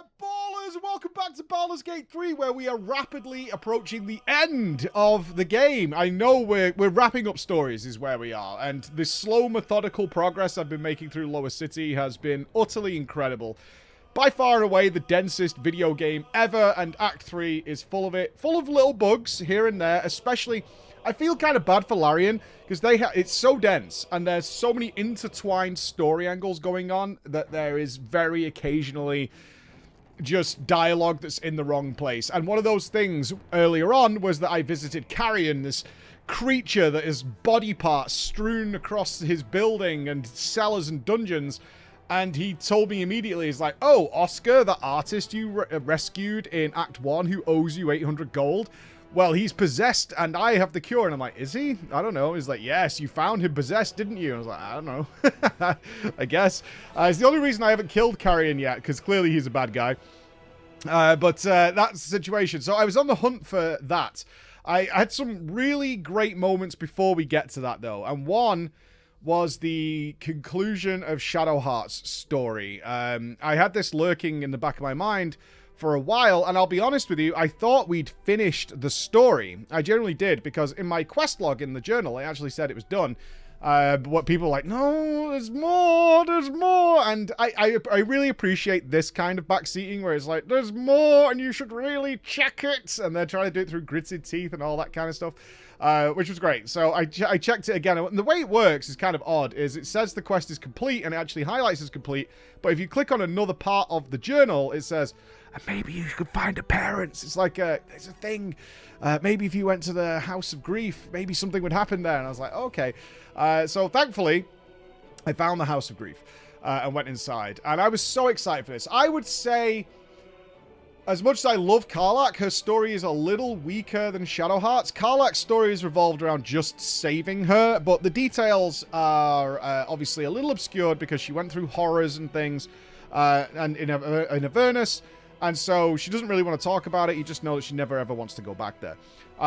Ballers, welcome back to Baldur's Gate 3, where we are rapidly approaching the end of the game. I know we're wrapping up stories is where we are, and the slow, methodical progress I've been making through Lower City has been utterly incredible. By far and away the densest video game ever, and Act 3 is full of it. Full of little bugs here and there, especially... I feel kind of bad for Larian, because it's so dense, and there's so many intertwined story angles going on, that there is very occasionally just dialogue that's in the wrong place. And one of those things earlier on was that I visited Carrion, this creature that is body parts strewn across his building and cellars and dungeons. And he told me immediately, he's like, oh, Oscar, the artist you rescued in Act 1 who owes you 800 gold. Well, he's possessed and I have the cure. And I'm like, is he? I don't know. He's like, yes, you found him possessed, didn't you? And I was like, I don't know. I guess. It's the only reason I haven't killed Carrion yet, because clearly he's a bad guy. But that's the situation. So I was on the hunt for that. I had some really great moments before we get to that, though. And one was the conclusion of Shadowheart's story. I had this lurking in the back of my mind for a while, and I'll be honest with you, I thought we'd finished the story. I generally did, because in my quest log in the journal, I actually said it was done. But what people are like, no, there's more, and I really appreciate this kind of backseating where it's like, there's more, and you should really check it, and they're trying to do it through gritted teeth and all that kind of stuff, which was great. So I checked it again, and the way it works is kind of odd, is it says the quest is complete, and it actually highlights as complete, but if you click on another part of the journal, it says, and maybe you could find a parents. It's like, there's a thing. Maybe if you went to the House of Grief, maybe something would happen there. And I was like, okay. So thankfully, I found the House of Grief and went inside. And I was so excited for this. I would say, as much as I love Karlach, her story is a little weaker than Shadowheart's. Karlach's story is revolved around just saving her, but the details are obviously a little obscured because she went through horrors and things and in Avernus. And so she doesn't really want to talk about it. You just know that she never ever wants to go back there.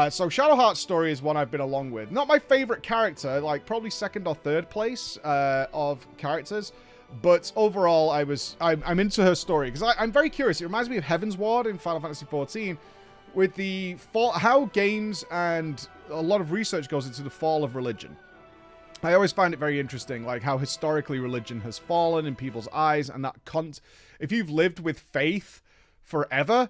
So Shadowheart's story is one I've been along with. Not my favorite character, like probably second or third place of characters. But overall, I'm into her story because I'm very curious. It reminds me of Heaven's Ward in Final Fantasy XIV, with how games and a lot of research goes into the fall of religion. I always find it very interesting, like how historically religion has fallen in people's eyes, and that if you've lived with faith forever,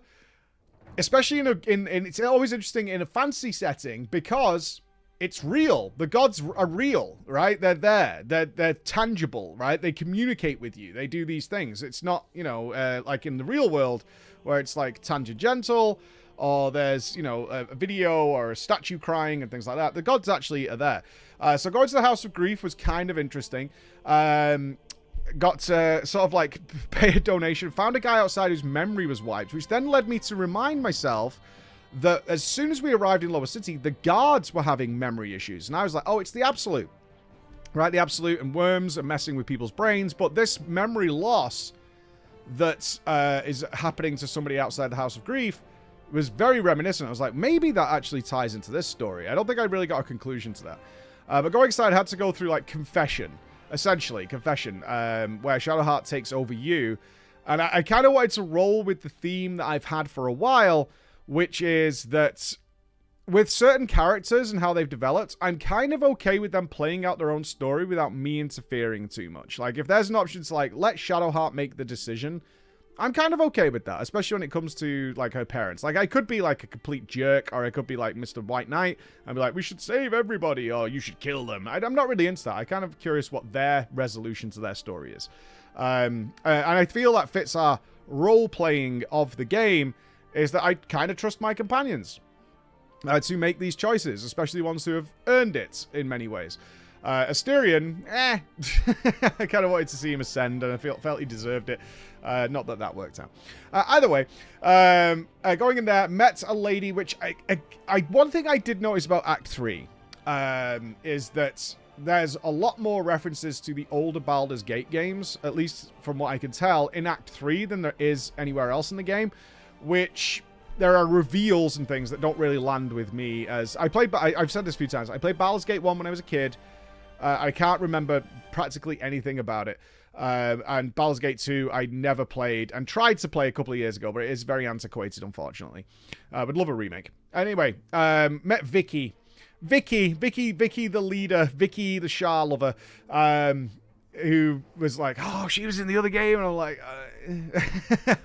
especially in it's always interesting in a fantasy setting because it's real. The gods are real, right? They're there. They're tangible, right? They communicate with you. They do these things. It's not, like in the real world where it's like tangential, or there's, a video or a statue crying and things like that. The gods actually are there. So going to the House of Grief was kind of interesting. Got to sort of like pay a donation, found a guy outside whose memory was wiped, which then led me to remind myself that as soon as we arrived in Lower City, the guards were having memory issues. And I was like, oh, it's the Absolute. Right, the Absolute and worms are messing with people's brains, but this memory loss that is happening to somebody outside the House of Grief was very reminiscent. I was like, maybe that actually ties into this story. I don't think I really got a conclusion to that. But going inside, I had to go through like confession. Essentially, confession, where Shadowheart takes over you. And I kind of wanted to roll with the theme that I've had for a while, which is that with certain characters and how they've developed, I'm kind of okay with them playing out their own story without me interfering too much. Like, if there's an option to, like, let Shadowheart make the decision, I'm kind of okay with that, especially when it comes to, like, her parents. Like, I could be, like, a complete jerk, or I cocould be, like, Mr. White Knight, and be like, we should save everybody, or you should kill them. I'm not really into that. I'm kind of curious what their resolution to their story is. And I feel that fits our role-playing of the game, is that I kind of trust my companions to make these choices, especially ones who have earned it in many ways. Asterion, I kind of wanted to see him ascend, and I felt he deserved it. Not that that worked out. Either way, going in there, met a lady, which one thing I did notice about Act 3 is that there's a lot more references to the older Baldur's Gate games, at least from what I can tell, in Act 3 than there is anywhere else in the game, which there are reveals and things that don't really land with me. As I've said this a few times, I played Baldur's Gate 1 when I was a kid. I can't remember practically anything about it. And Baldur's Gate 2, I never played and tried to play a couple of years ago, but it is very antiquated, unfortunately. Would love a remake. Anyway, met Vicky. Vicky the leader, Vicky the Shah lover, who was like, oh, she was in the other game, and I'm like,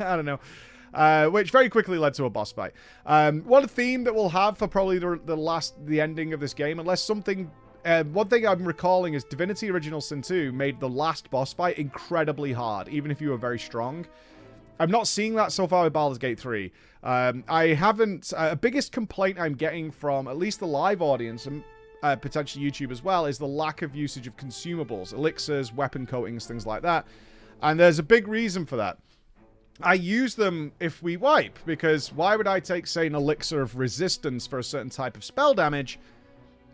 I don't know. Which very quickly led to a boss fight. One theme that we'll have for probably the ending of this game, unless something... one thing I'm recalling is Divinity Original Sin 2 made the last boss fight incredibly hard, even if you were very strong. I'm not seeing that so far with Baldur's Gate 3. I haven't... biggest complaint I'm getting from at least the live audience, and potentially YouTube as well, is the lack of usage of consumables, elixirs, weapon coatings, things like that. And there's a big reason for that. I use them if we wipe, because why would I take, say, an elixir of resistance for a certain type of spell damage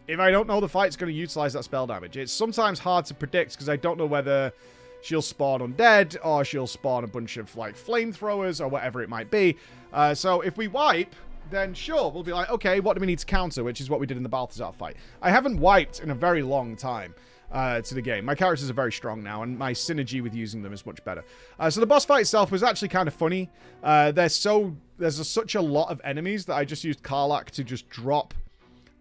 if I don't know the fight's going to utilize that spell damage? It's sometimes hard to predict because I don't know whether she'll spawn undead or she'll spawn a bunch of, like, flamethrowers or whatever it might be. So if we wipe, then sure, we'll be like, okay, what do we need to counter? Which is what we did in the Balthazar fight. I haven't wiped in a very long time to the game. My characters are very strong now, and my synergy with using them is much better. So the boss fight itself was actually kind of funny. There's such a lot of enemies that I just used Karlach to just drop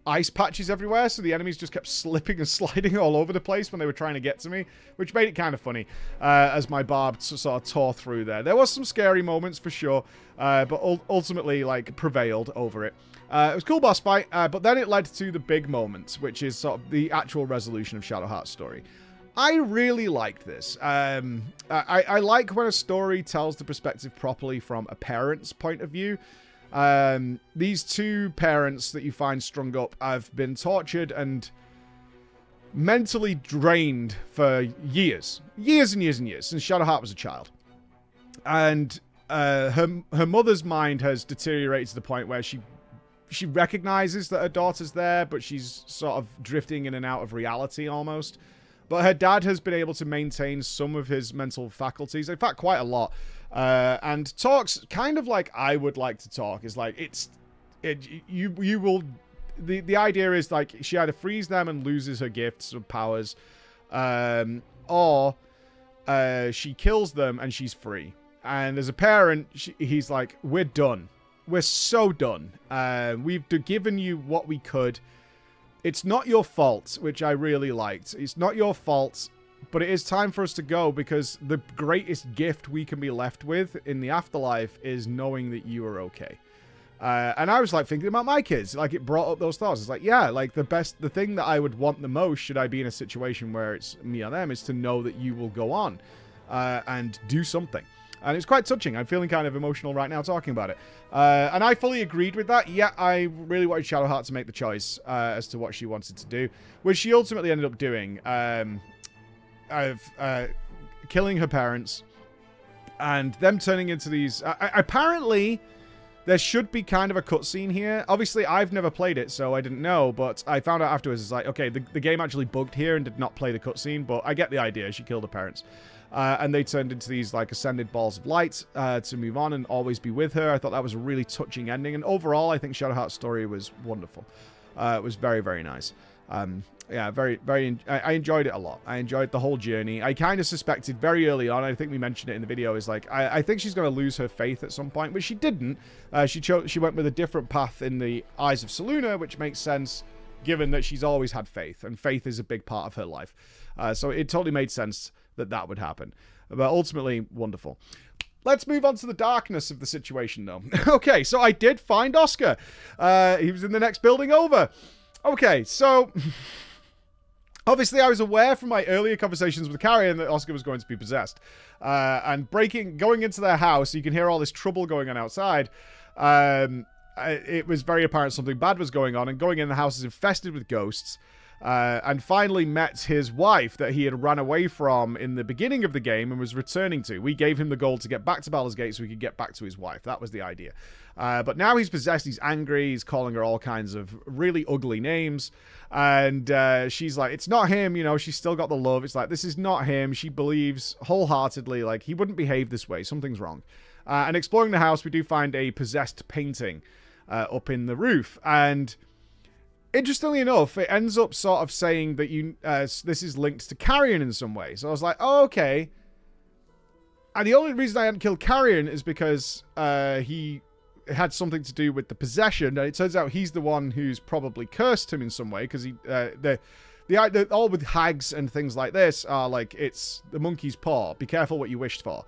ice patches everywhere, so the enemies just kept slipping and sliding all over the place when they were trying to get to me, which made it kind of funny as my barb sort of tore through there. There was some scary moments for sure, but ultimately, like, prevailed over it. It was a cool boss fight, but then it led to the big moment, which is sort of the actual resolution of Shadowheart's story. I really liked this. I like when a story tells the perspective properly from a parent's point of view. These two parents that you find strung up have been tortured and mentally drained for years. Years and years and years, since Shadowheart was a child. And her mother's mind has deteriorated to the point where she recognizes that her daughter's there, but she's sort of drifting in and out of reality almost. But her dad has been able to maintain some of his mental faculties, in fact, quite a lot. And talks kind of like I would like to talk. Is like, you will... The idea is, like, she either frees them and loses her gifts or powers, or she kills them and she's free. And as a parent, he's like, we're done. We're so done. We've given you what we could. It's not your fault, which I really liked. It's not your fault, but it is time for us to go, because the greatest gift we can be left with in the afterlife is knowing that you are okay. And I was, like, thinking about my kids. Like, it brought up those thoughts. It's like, yeah, like, the thing that I would want the most, should I be in a situation where it's me or them, is to know that you will go on and do something. And it's quite touching. I'm feeling kind of emotional right now talking about it. And I fully agreed with that. Yeah, I really wanted Shadowheart to make the choice as to what she wanted to do, which she ultimately ended up doing. Killing her parents and them turning into these... apparently, there should be kind of a cutscene here. Obviously, I've never played it, so I didn't know, but I found out afterwards, it's like, okay, the game actually bugged here and did not play the cutscene, but I get the idea. She killed her parents. And they turned into these, like, ascended balls of light to move on and always be with her. I thought that was a really touching ending. And overall, I think Shadowheart's story was wonderful. It was very, very nice. Yeah, I enjoyed it a lot. I enjoyed the whole journey. I kind of suspected very early on, I think we mentioned it in the video, is like, I think she's going to lose her faith at some point, but she didn't. She went with a different path in the eyes of Selûne, which makes sense, given that she's always had faith, and faith is a big part of her life. So it totally made sense that would happen. But ultimately, wonderful. Let's move on to the darkness of the situation, though. Okay, so I did find Oscar. He was in the next building over. Okay, so... Obviously, I was aware from my earlier conversations with Carrion that Oscar was going to be possessed. And going into their house, you can hear all this trouble going on outside. It was very apparent something bad was going on, and going in the house is infested with ghosts. And finally met his wife that he had run away from in the beginning of the game and was returning to. We gave him the gold to get back to Baldur's Gate so he could get back to his wife. That was the idea. But now he's possessed, he's angry, he's calling her all kinds of really ugly names. And she's like, it's not him, you know, she's still got the love. It's like, this is not him. She believes wholeheartedly, like, he wouldn't behave this way. Something's wrong. And exploring the house, we do find a possessed painting up in the roof. And... interestingly enough, it ends up sort of saying that this is linked to Carrion in some way. So I was like, oh, okay, And the only reason I hadn't killed Carrion is because he had something to do with the possession. And it turns out he's the one who's probably cursed him in some way, because he all with hags and things like this are like, it's the monkey's paw. Be careful what you wished for.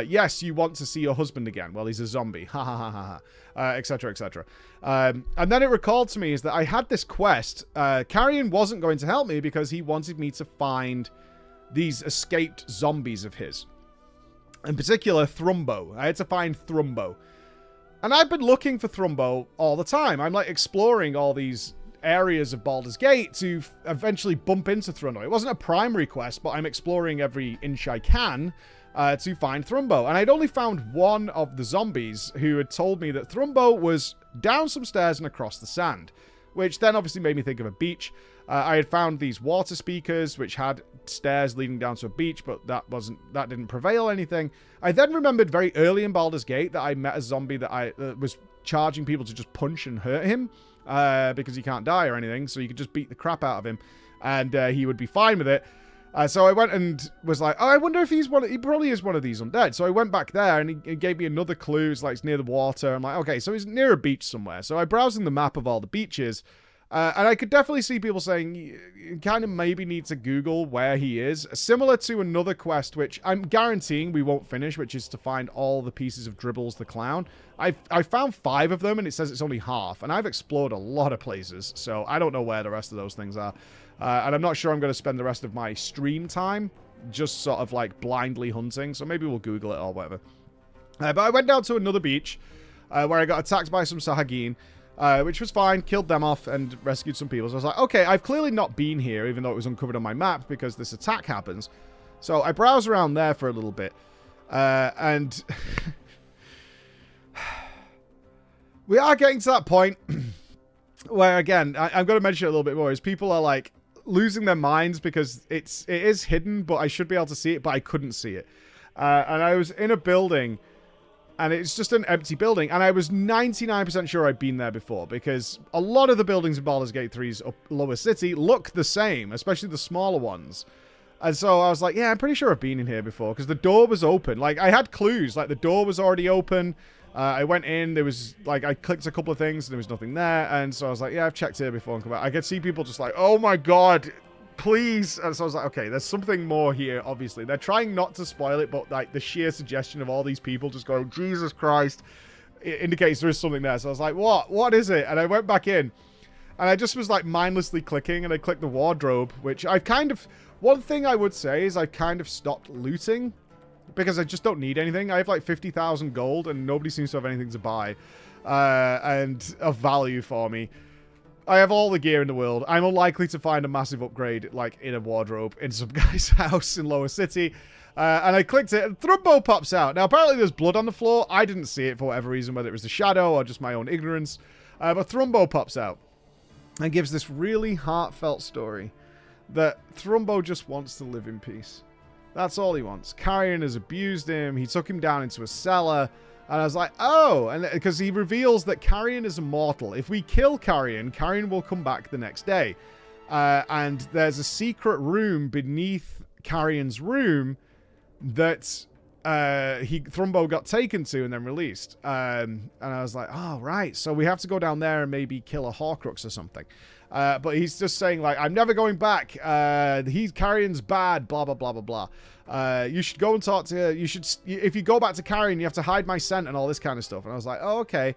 Yes, you want to see your husband again. Well, he's a zombie. Ha ha ha ha ha. Etc. Etc. And then it recalled to me is that I had this quest. Carrion wasn't going to help me because he wanted me to find these escaped zombies of his. In particular, Thrumbo. I had to find Thrumbo. And I've been looking for Thrumbo all the time. I'm like exploring all these areas of Baldur's Gate to eventually bump into Thrumbo. It wasn't a primary quest, but I'm exploring every inch I can to find Thrumbo. And I'd only found one of the zombies who had told me that Thrumbo was down some stairs and across the sand, which then obviously made me think of a beach. I had found these water speakers which had stairs leading down to a beach, but that didn't prevail anything. I then remembered very early in Baldur's Gate that I met a zombie that was charging people to just punch and hurt him because he can't die or anything, so you could just beat the crap out of him and he would be fine with it. So I went and was like, oh, I wonder if he probably is one of these undead. So I went back there and he gave me another clue. It's like it's near the water. I'm like, okay, so he's near a beach somewhere. So I browsed in the map of all the beaches. And I could definitely see people saying you kind of maybe need to Google where he is. Similar to another quest, which I'm guaranteeing we won't finish, which is to find all the pieces of Dribbles the Clown. I found 5 of them, and it says it's only half. And I've explored a lot of places, so I don't know where the rest of those things are. And I'm not sure I'm going to spend the rest of my stream time just sort of like blindly hunting. So maybe we'll Google it or whatever. But I went down to another beach where I got attacked by some Sahagin. Which was fine, killed them off and rescued some people. So I was like, okay, I've clearly not been here, even though it was uncovered on my map, because this attack happens. So I browse around there for a little bit. And we are getting to that point where, again, I'm going to mention it a little bit more, is people are like losing their minds because it is hidden, but I should be able to see it, but I couldn't see it. And I was in a building, and it's just an empty building. And I was 99% sure I'd been there before, because a lot of the buildings in Baldur's Gate 3's lower city look the same, especially the smaller ones. And so I was like, yeah, I'm pretty sure I've been in here before, because the door was open. Like, I had clues. Like, the door was already open. I went in. There was, like, I clicked a couple of things, and there was nothing there. And so I was like, yeah, I've checked here before and come back. I could see people just like, oh my god, please. And so I was like, okay, there's something more here, obviously. They're trying not to spoil it, but like the sheer suggestion of all these people just going, Jesus Christ, it indicates there is something there. So I was like, what is it? And I went back in, and I just was like mindlessly clicking, and I clicked the wardrobe, which I've kind of, one thing I would say is I've kind of stopped looting because I just don't need anything. I have like 50,000 gold and nobody seems to have anything to buy and of value for me. I have all the gear in the world. I'm unlikely to find a massive upgrade, like, in a wardrobe in some guy's house in Lower City. And I clicked it, and Thrumbo pops out. Now, apparently there's blood on the floor. I didn't see it for whatever reason, whether it was the shadow or just my own ignorance. But Thrumbo pops out and gives this really heartfelt story that Thrumbo just wants to live in peace. That's all he wants. Carrion has abused him. He took him down into a cellar. And I was like, oh, and because he reveals that Carrion is immortal. If we kill Carrion, Carrion will come back the next day. And there's a secret room beneath Carrion's room that Thrumbo got taken to and then released. And I was like, oh, right. So we have to go down there and maybe kill a Horcrux or something. But he's just saying, like, I'm never going back. Carrion's bad, blah, blah, blah, blah, blah. You should go and talk to... if you go back to Carrion, you have to hide my scent and all this kind of stuff. And I was like, oh, okay.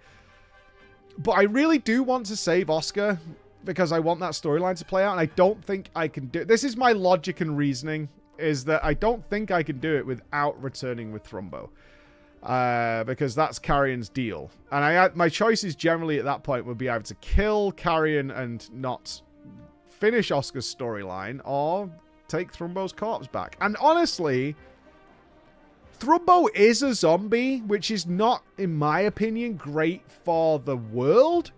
But I really do want to save Oscar because I want that storyline to play out. And I don't think I can do it. This is my logic and reasoning, is that I don't think I can do it without returning with Thrumbo. Because that's Carrion's deal. And my choices generally at that point would be either to kill Carrion and not finish Oscar's storyline, or take Thrumbo's corpse back. And honestly, Thrumbo is a zombie, which is not, in my opinion, great for the world.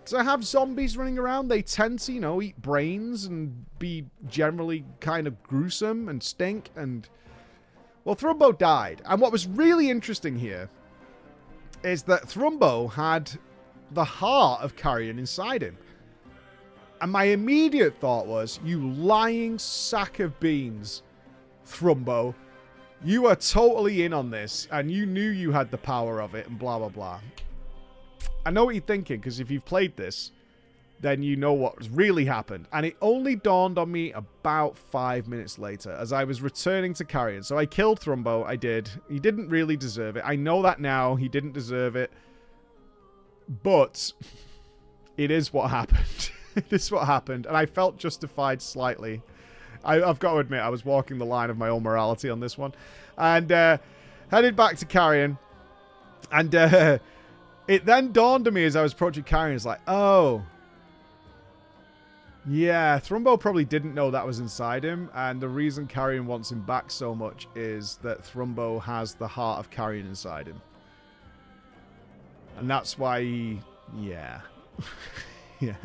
To have zombies running around, they tend to, you know, eat brains and be generally kind of gruesome and stink. And, well, Thrumbo died. And what was really interesting here is that Thrumbo had the heart of Carrion inside him. And my immediate thought was, you lying sack of beans, Thrumbo. You are totally in on this, and you knew you had the power of it, and blah, blah, blah. I know what you're thinking, because if you've played this, then you know what's really happened. And it only dawned on me about 5 minutes later, as I was returning to Carrion. So I killed Thrumbo, I did. He didn't really deserve it. I know that now, he didn't deserve it. But it is what happened. It is what happened, and I felt justified slightly. I've got to admit, I was walking the line of my own morality on this one. And headed back to Carrion. And it then dawned on me as I was approaching Carrion, it's like, oh. Yeah, Thrumbo probably didn't know that was inside him. And the reason Carrion wants him back so much is that Thrumbo has the heart of Carrion inside him. And that's why he... Yeah. Yeah.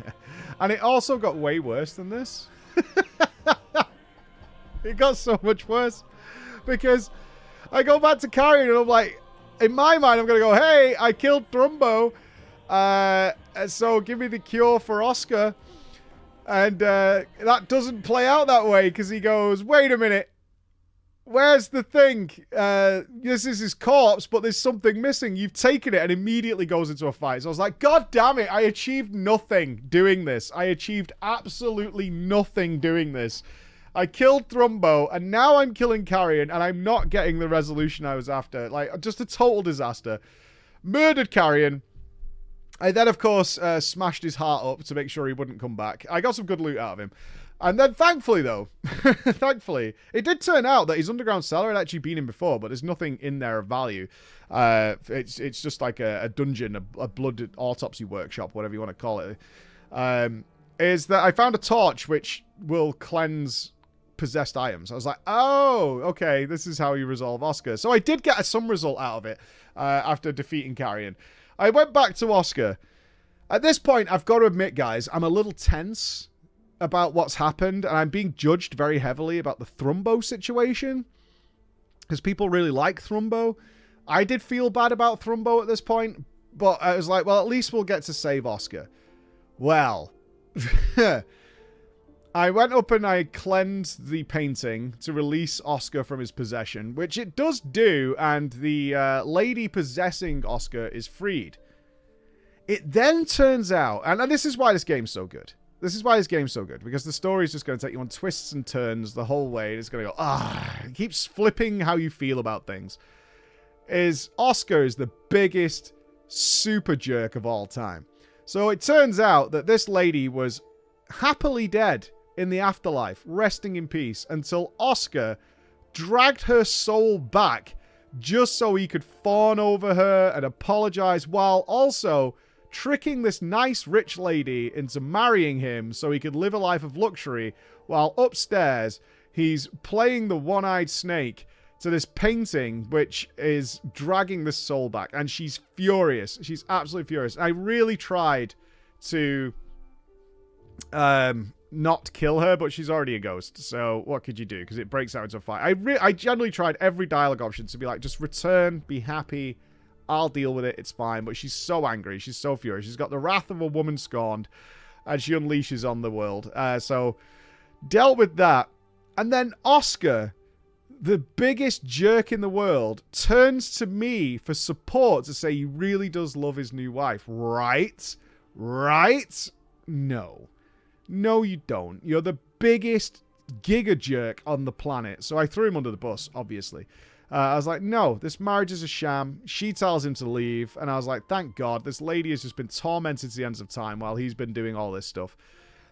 And it also got way worse than this. It got so much worse. Because I go back to Carrion and I'm like, in my mind, I'm going to go, hey, I killed Thrumbo. So give me the cure for Oscar. And that doesn't play out that way because he goes, wait a minute. Where's the thing? This is his corpse, but there's something missing. You've taken it, and immediately goes into a fight. So I was like, God damn it. I achieved nothing doing this. I achieved absolutely nothing doing this. I killed Thrumbo, and now I'm killing Carrion, and I'm not getting the resolution I was after. Like, just a total disaster. Murdered Carrion. I then, of course, smashed his heart up to make sure he wouldn't come back. I got some good loot out of him. And then, thankfully, though, thankfully, it did turn out that his underground cellar had actually been in before, but there's nothing in there of value. It's just like a dungeon, a blood autopsy workshop, whatever you want to call it. Is that I found a torch which will cleanse possessed items. I was like, oh, okay, this is how you resolve Oscar. So I did get some result out of it after defeating Carrion. I went back to Oscar. At this point, I've got to admit, guys, I'm a little tense about what's happened, and I'm being judged very heavily about the Thrumbo situation, because people really like Thrumbo. I did feel bad about Thrumbo at this point, but I was like, well, at least we'll get to save Oscar. Well, I went up and I cleansed the painting to release Oscar from his possession, which it does do, and the lady possessing Oscar is freed. It then turns out, and this is why this game's so good. This is why this game's so good, because the story is just going to take you on twists and turns the whole way. It's going to go, it keeps flipping how you feel about things. Oscar is the biggest super jerk of all time. So it turns out that this lady was happily dead in the afterlife, resting in peace, until Oscar dragged her soul back just so he could fawn over her and apologize, while also tricking this nice rich lady into marrying him so he could live a life of luxury, while upstairs he's playing the one-eyed snake to this painting which is dragging this soul back. And she's furious. She's absolutely furious. I really tried to not kill her, but she's already a ghost, so what could you do? Because it breaks out into a fight. I generally tried every dialogue option to be like, just return, be happy, I'll deal with it, it's fine. But she's so angry, she's so furious, she's got the wrath of a woman scorned, and she unleashes on the world. So dealt with that, and then Oscar, the biggest jerk in the world, turns to me for support to say he really does love his new wife. Right? No, you don't. You're the biggest giga jerk on the planet. So I threw him under the bus, obviously. I was like, no, this marriage is a sham. She tells him to leave. And I was like, thank God, this lady has just been tormented to the ends of time while he's been doing all this stuff.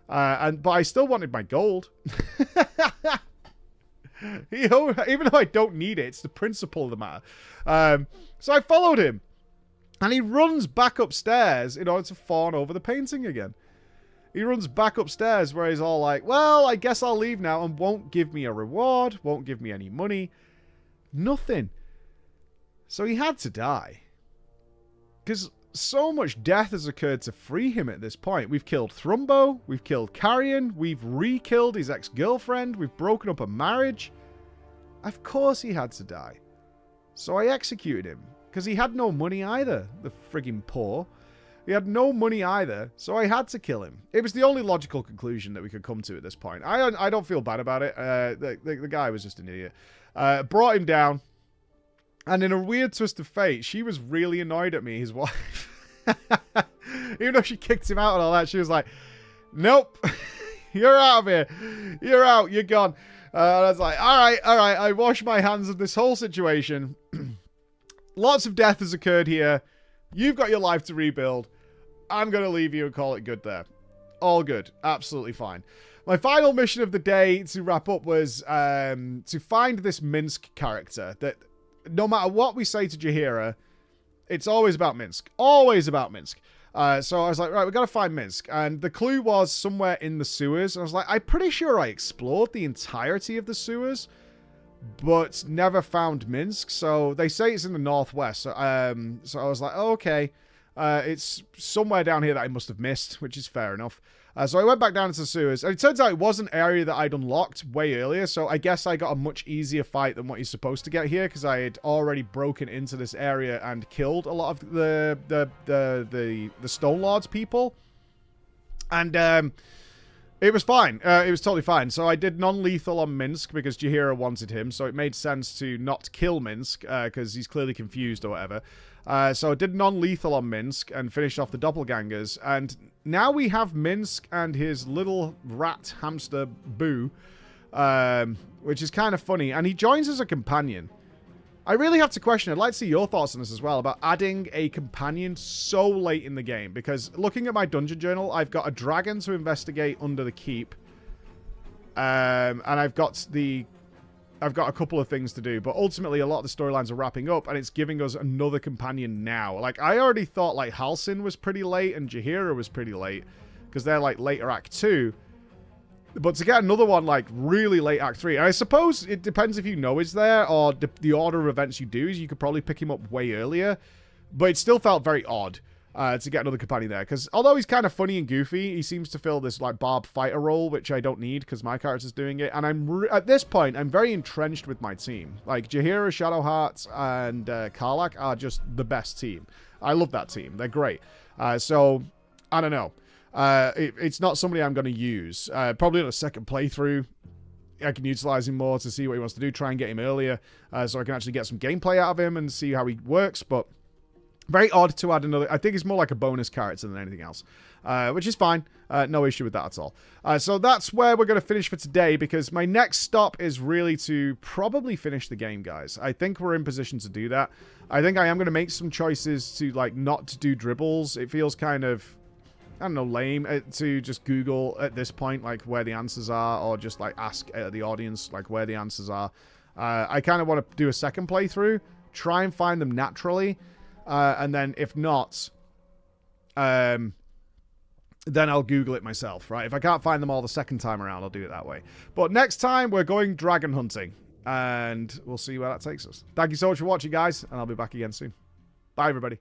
But I still wanted my gold. Even though I don't need it, it's the principle of the matter. So I followed him. And he runs back upstairs in order to fawn over the painting again. He runs back upstairs where he's all like, well, I guess I'll leave now, and won't give me a reward, won't give me any money. Nothing. So he had to die. Because so much death has occurred to free him at this point. We've killed Thrumbo, we've killed Carrion, we've re-killed his ex-girlfriend, we've broken up a marriage. Of course he had to die. So I executed him. Because he had no money either, the friggin' poor. He had no money either, so I had to kill him. It was the only logical conclusion that we could come to at this point. I don't feel bad about it. The guy was just an idiot. Brought him down, and in a weird twist of fate, she was really annoyed at me, his wife. Even though she kicked him out and all that, she was like, nope, you're out of here. You're out, you're gone. And I was like, all right, I wash my hands of this whole situation. Lots of death has occurred here. You've got your life to rebuild. I'm going to leave you and call it good there. All good. Absolutely fine. My final mission of the day to wrap up was to find this minsc character that no matter what we say to Jaheira, it's always about minsc. Always about minsc. So I was like, right, we've got to find minsc. And the clue was somewhere in the sewers. And I was like, I'm pretty sure I explored the entirety of the sewers, but never found minsc. So they say it's in the northwest. So I was like, oh, okay. It's somewhere down here that I must have missed, which is fair enough. So I went back down into the sewers, and it turns out it was an area that I'd unlocked way earlier, so I guess I got a much easier fight than what you're supposed to get here, because I had already broken into this area and killed a lot of the Stone Lords people. And it was fine. It was totally fine. So I did non-lethal on minsc because Jaheira wanted him, so it made sense to not kill minsc because he's clearly confused or whatever. So I did non-lethal on minsc and finished off the doppelgangers. And now we have minsc and his little rat hamster Boo, which is kind of funny. And he joins as a companion. I really have to question, I'd like to see your thoughts on this as well, about adding a companion so late in the game. Because looking at my dungeon journal, I've got a dragon to investigate under the keep. And I've got a couple of things to do, but ultimately a lot of the storylines are wrapping up, and it's giving us another companion now. Like, I already thought, like, Halsin was pretty late, and Jaheira was pretty late, because they're, like, later Act 2. But to get another one, like, really late Act 3, and I suppose it depends if you know he's there, or the order of events you do, is you could probably pick him up way earlier, but it still felt very odd. To get another companion there, because although he's kind of funny and goofy, he seems to fill this like Barb fighter role, which I don't need because my character's doing it. And at this point, I'm very entrenched with my team. Like Jaheira, Shadowheart, and Karlach are just the best team. I love that team; they're great. So I don't know. It's not somebody I'm going to use. Probably on a second playthrough, I can utilize him more to see what he wants to do. Try and get him earlier, so I can actually get some gameplay out of him and see how he works. But very odd to add another. I think it's more like a bonus character than anything else, which is fine. No issue with that at all. So that's where we're going to finish for today, because my next stop is really to probably finish the game, guys. I think we're in position to do that. I think I am going to make some choices to like not to do dribbles. It feels kind of, I don't know, lame to just Google at this point like where the answers are, or just like ask the audience like where the answers are. I kind of want to do a second playthrough, try and find them naturally. And then if not, then I'll Google it myself, right? If I can't find them all the second time around, I'll do it that way. But next time, we're going dragon hunting, and we'll see where that takes us. Thank you so much for watching, guys, and I'll be back again soon. Bye, everybody.